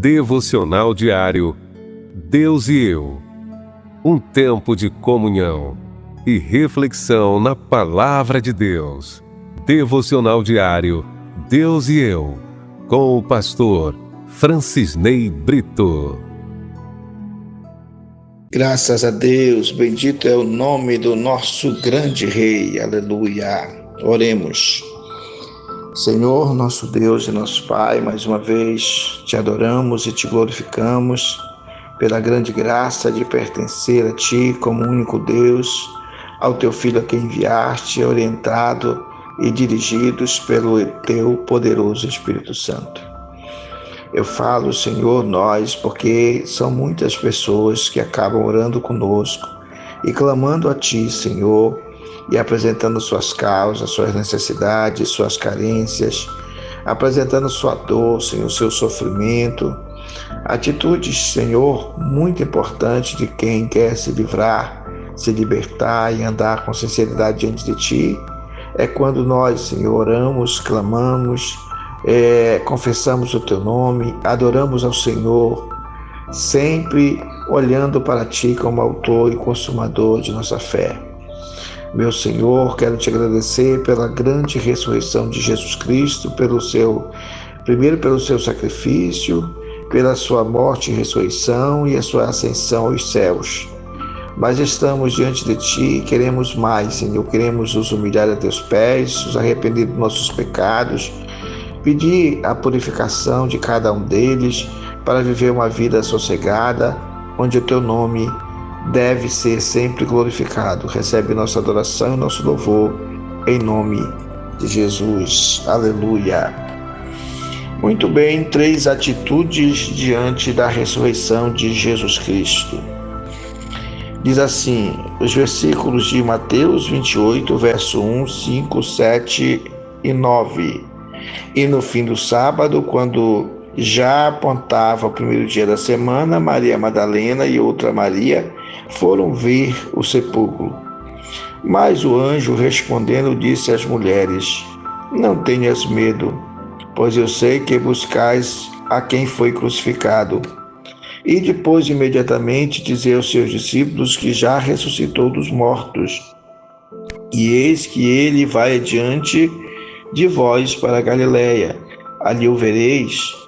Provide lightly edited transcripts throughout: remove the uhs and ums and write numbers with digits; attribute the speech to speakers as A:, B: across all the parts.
A: Devocional diário Deus e eu. Um tempo de comunhão e reflexão na Palavra de Deus. Devocional diário Deus e eu, com o pastor Francisney Brito.
B: Graças a Deus, bendito é o nome do nosso grande Rei, aleluia. Oremos. Senhor, nosso Deus e nosso Pai, mais uma vez te adoramos e te glorificamos pela grande graça de pertencer a Ti como único Deus, ao Teu Filho a quem enviaste, orientado e dirigidos pelo Teu poderoso Espírito Santo. Eu falo, Senhor, nós, porque são muitas pessoas que acabam orando conosco e clamando a Ti, Senhor, e apresentando suas causas, suas necessidades, suas carências, apresentando sua dor, Senhor, seu sofrimento. Atitudes, Senhor, muito importantes de quem quer se livrar, se libertar e andar com sinceridade diante de Ti. É quando nós, Senhor, oramos, clamamos, confessamos o Teu nome, adoramos ao Senhor, sempre olhando para Ti como autor e consumador de nossa fé. Meu Senhor, quero Te agradecer pela grande ressurreição de Jesus Cristo, primeiro pelo Seu sacrifício, pela Sua morte e ressurreição e a Sua ascensão aos céus. Mas estamos diante de Ti e queremos mais, Senhor, queremos nos humilhar a Teus pés, nos arrepender dos nossos pecados, pedir a purificação de cada um deles para viver uma vida sossegada, onde o Teu nome deve ser sempre glorificado. Recebe nossa adoração e nosso louvor, em nome de Jesus. Aleluia. Muito bem, 3 atitudes diante da ressurreição de Jesus Cristo. Diz assim, os versículos de Mateus 28, verso 1, 5, 7 e 9. E no fim do sábado, quando já apontava o primeiro dia da semana, Maria Madalena e outra Maria foram ver o sepulcro. Mas o anjo, respondendo, disse às mulheres: Não tenhas medo, pois eu sei que buscais a quem foi crucificado. E depois, imediatamente, dizer aos seus discípulos que já ressuscitou dos mortos. E eis que ele vai adiante de vós para a Galiléia. Ali o vereis.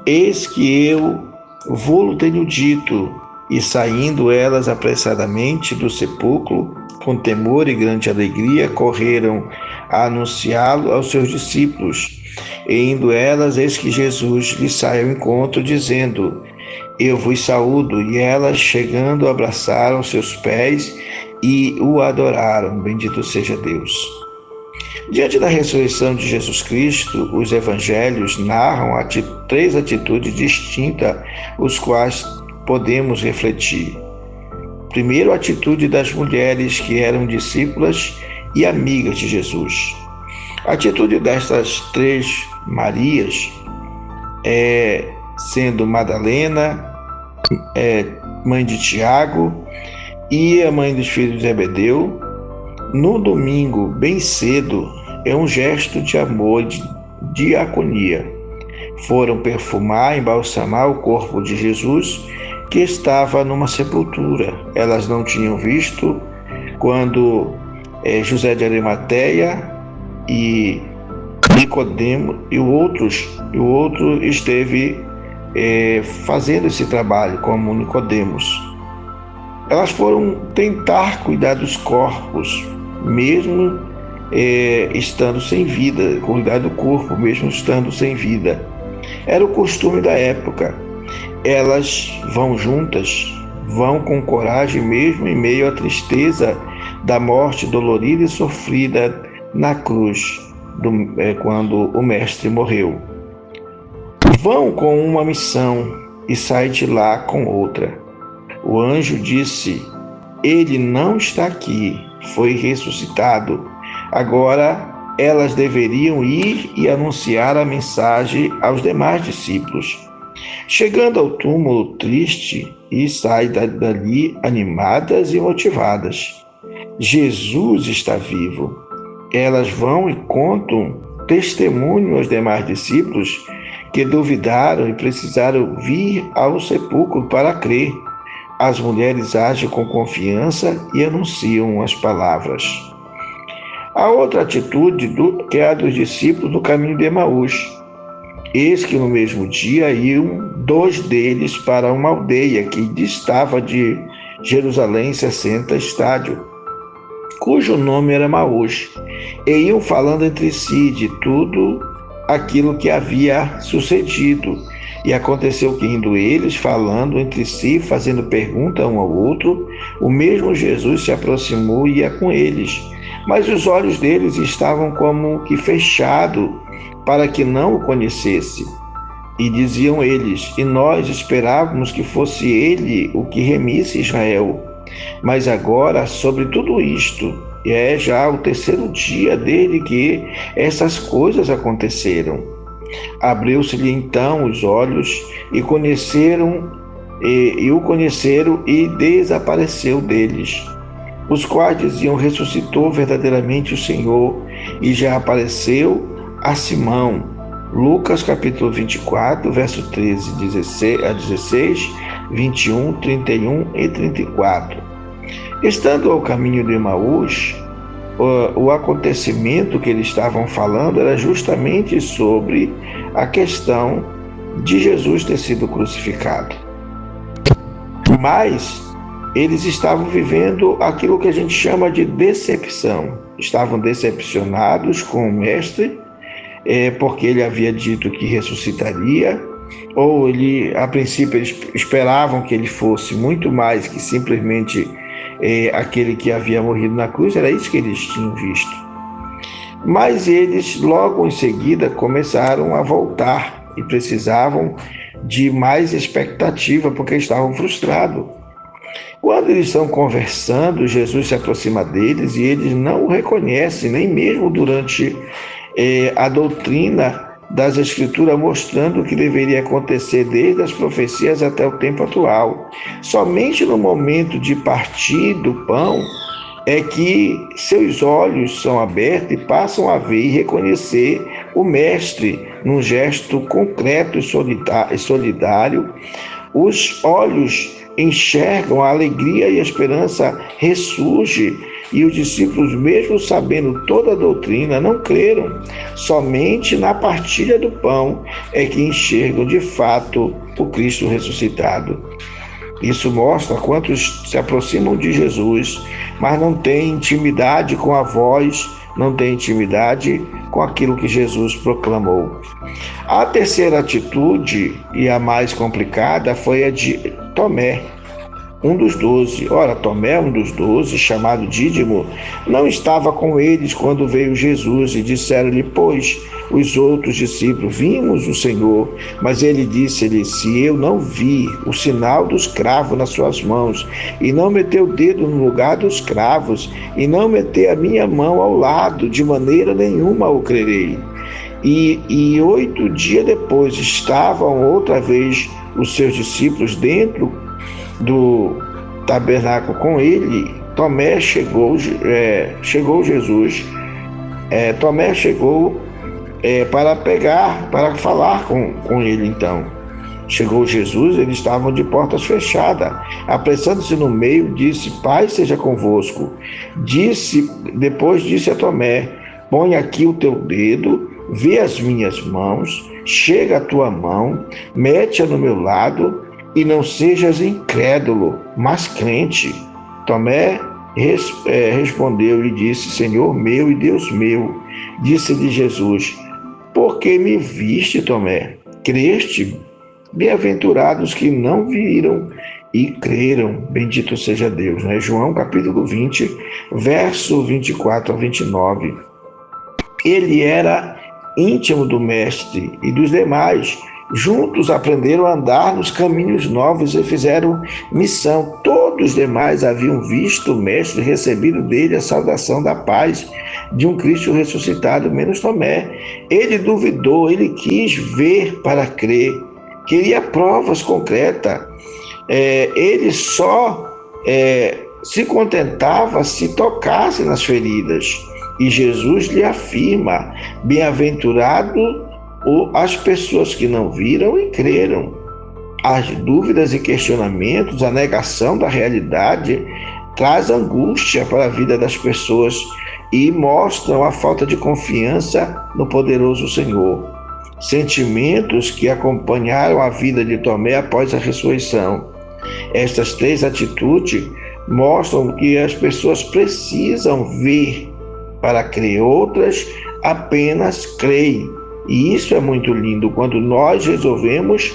B: Eis que eu vô-lo tenho dito. E saindo elas apressadamente do sepulcro, com temor e grande alegria, correram a anunciá-lo aos seus discípulos. E indo elas, eis que Jesus lhes sai ao encontro, dizendo: Eu vos saúdo. E elas, chegando, abraçaram seus pés e o adoraram. Bendito seja Deus. Diante da ressurreição de Jesus Cristo, os evangelhos narram 3 atitudes distintas, os quais podemos refletir. Primeiro, a atitude das mulheres que eram discípulas e amigas de Jesus. A atitude destas 3 Marias, sendo Madalena, mãe de Tiago, e a mãe dos filhos de Zebedeu, no domingo, bem cedo, é um gesto de amor e de diaconia. Foram perfumar, embalsamar o corpo de Jesus, que estava numa sepultura. Elas não tinham visto quando José de Arimateia e Nicodemo e o outro esteve fazendo esse trabalho como Nicodemos. Elas foram tentar cuidar dos corpos, mesmo estando sem vida, cuidar do corpo, mesmo estando sem vida. Era o costume da época. Elas vão juntas, vão com coragem mesmo em meio à tristeza da morte dolorida e sofrida na cruz, quando o Mestre morreu. Vão com uma missão e saem de lá com outra. O anjo disse: Ele não está aqui, foi ressuscitado. Agora elas deveriam ir e anunciar a mensagem aos demais discípulos. Chegando ao túmulo triste, e saem dali animadas e motivadas. Jesus está vivo. Elas vão e contam testemunho aos demais discípulos que duvidaram e precisaram vir ao sepulcro para crer. As mulheres agem com confiança e anunciam as palavras. A outra atitude que é a dos discípulos no caminho de Emaús. Eis que no mesmo dia iam 2 deles para uma aldeia que distava de Jerusalém 60 estádios, cujo nome era Emaús, e iam falando entre si de tudo aquilo que havia sucedido. E aconteceu que, indo eles, falando entre si, fazendo pergunta um ao outro, o mesmo Jesus se aproximou e ia com eles. Mas os olhos deles estavam como que fechados, para que não o conhecesse. E diziam eles: e nós esperávamos que fosse ele o que remisse Israel. Mas agora, sobre tudo isto, é já o 3º dia dele que essas coisas aconteceram. Abriu-se-lhe então os olhos e o conheceram e desapareceu deles. Os quais diziam: ressuscitou verdadeiramente o Senhor e já apareceu a Simão. Lucas capítulo 24, verso 13 a 16, 21, 31 e 34. Estando ao caminho de Emaús, o acontecimento que eles estavam falando era justamente sobre a questão de Jesus ter sido crucificado. Mas eles estavam vivendo aquilo que a gente chama de decepção. Estavam decepcionados com o Mestre, porque ele havia dito que ressuscitaria, ou a princípio eles esperavam que ele fosse muito mais que simplesmente aquele que havia morrido na cruz. Era isso que eles tinham visto. Mas eles logo em seguida começaram a voltar e precisavam de mais expectativa, porque estavam frustrados. Quando eles estão conversando, Jesus se aproxima deles e eles não o reconhecem, nem mesmo durante a doutrina das Escrituras, mostrando o que deveria acontecer desde as profecias até o tempo atual. Somente no momento de partir do pão é que seus olhos são abertos e passam a ver e reconhecer o Mestre num gesto concreto e solidário. Os olhos enxergam a alegria e a esperança ressurge, e os discípulos, mesmo sabendo toda a doutrina, não creram. Somente na partilha do pão é que enxergam de fato o Cristo ressuscitado. Isso mostra quantos se aproximam de Jesus, mas não têm intimidade com a voz, não têm intimidade com aquilo que Jesus proclamou. A terceira atitude, e a mais complicada, foi a de Tomé, um dos 12. Ora, Tomé, um dos 12, chamado Dídimo, não estava com eles quando veio Jesus, e disseram-lhe, pois, os outros discípulos: vimos o Senhor. Mas ele disse-lhe: se eu não vi o sinal dos cravos nas suas mãos, e não meter o dedo no lugar dos cravos, e não meter a minha mão ao lado, de maneira nenhuma o crerei. E 8 dias depois estavam outra vez os seus discípulos dentro do tabernáculo com ele. Tomé chegou Jesus. Tomé chegou para falar com ele. Então chegou Jesus, eles estavam de portas fechadas. Apressando-se no meio, disse: Pai seja convosco. Depois disse a Tomé: põe aqui o teu dedo, vê as minhas mãos, chega a tua mão, mete-a no meu lado, e não sejas incrédulo, mas crente. Tomé respondeu e disse: Senhor meu e Deus meu. Disse-lhe Jesus: por que me viste, Tomé? Creste? Bem-aventurados que não viram e creram. Bendito seja Deus. João capítulo 20, verso 24 a 29. Ele era íntimo do Mestre e dos demais. Juntos aprenderam a andar nos caminhos novos e fizeram missão. Todos os demais haviam visto o Mestre, recebido dele a saudação da paz de um Cristo ressuscitado, menos Tomé. Ele duvidou, ele quis ver para crer, queria provas concretas. Ele só se contentava se tocasse nas feridas. E Jesus lhe afirma: bem-aventurado as pessoas que não viram e creram. As dúvidas e questionamentos, a negação da realidade, traz angústia para a vida das pessoas e mostram a falta de confiança no poderoso Senhor. Sentimentos que acompanharam a vida de Tomé após a ressurreição. Estas três atitudes mostram que as pessoas precisam ver para crer, outras apenas creem. E isso é muito lindo, quando nós resolvemos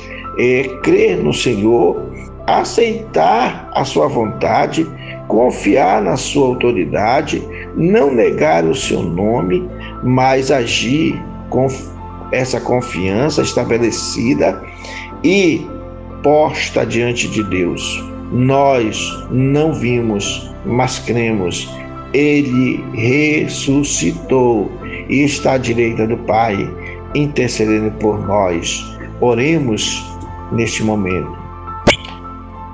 B: crer no Senhor, aceitar a sua vontade, confiar na sua autoridade, não negar o seu nome, mas agir com essa confiança estabelecida e posta diante de Deus. Nós não vimos, mas cremos. Ele ressuscitou e está à direita do Pai, intercedendo por nós. Oremos neste momento.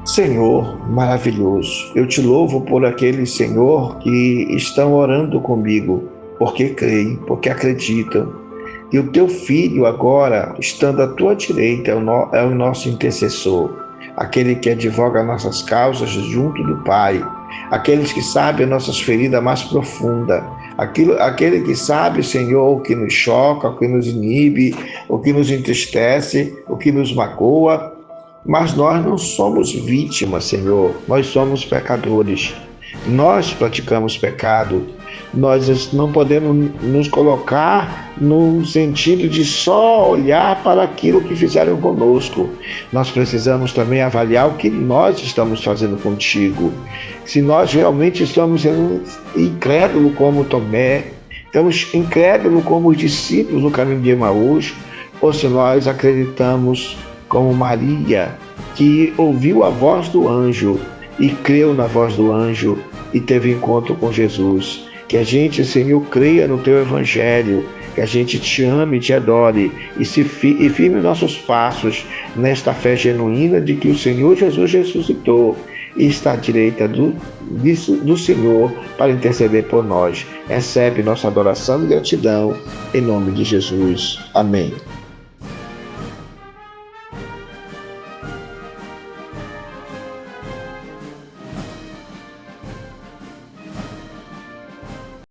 B: Senhor maravilhoso, eu te louvo por aqueles, Senhor, que estão orando comigo, porque creem, porque acreditam. E o teu Filho agora, estando à tua direita, é o nosso intercessor, aquele que advoga nossas causas junto do Pai, aqueles que sabem nossas feridas mais profundas, aquele que sabe, Senhor, o que nos choca, o que nos inibe, o que nos entristece, o que nos magoa. Mas nós não somos vítimas, Senhor, nós somos pecadores. Nós praticamos pecado. Nós não podemos nos colocar no sentido de só olhar para aquilo que fizeram conosco. Nós precisamos também avaliar o que nós estamos fazendo contigo. Se nós realmente estamos sendo incrédulos como Tomé, estamos incrédulos como os discípulos no caminho de Emaús, ou se nós acreditamos como Maria, que ouviu a voz do anjo e creu na voz do anjo e teve encontro com Jesus. Que a gente, Senhor, creia no Teu Evangelho, que a gente te ame e te adore e firme nossos passos nesta fé genuína de que o Senhor Jesus ressuscitou e está à direita do Senhor para interceder por nós. Recebe nossa adoração e gratidão, em nome de Jesus. Amém.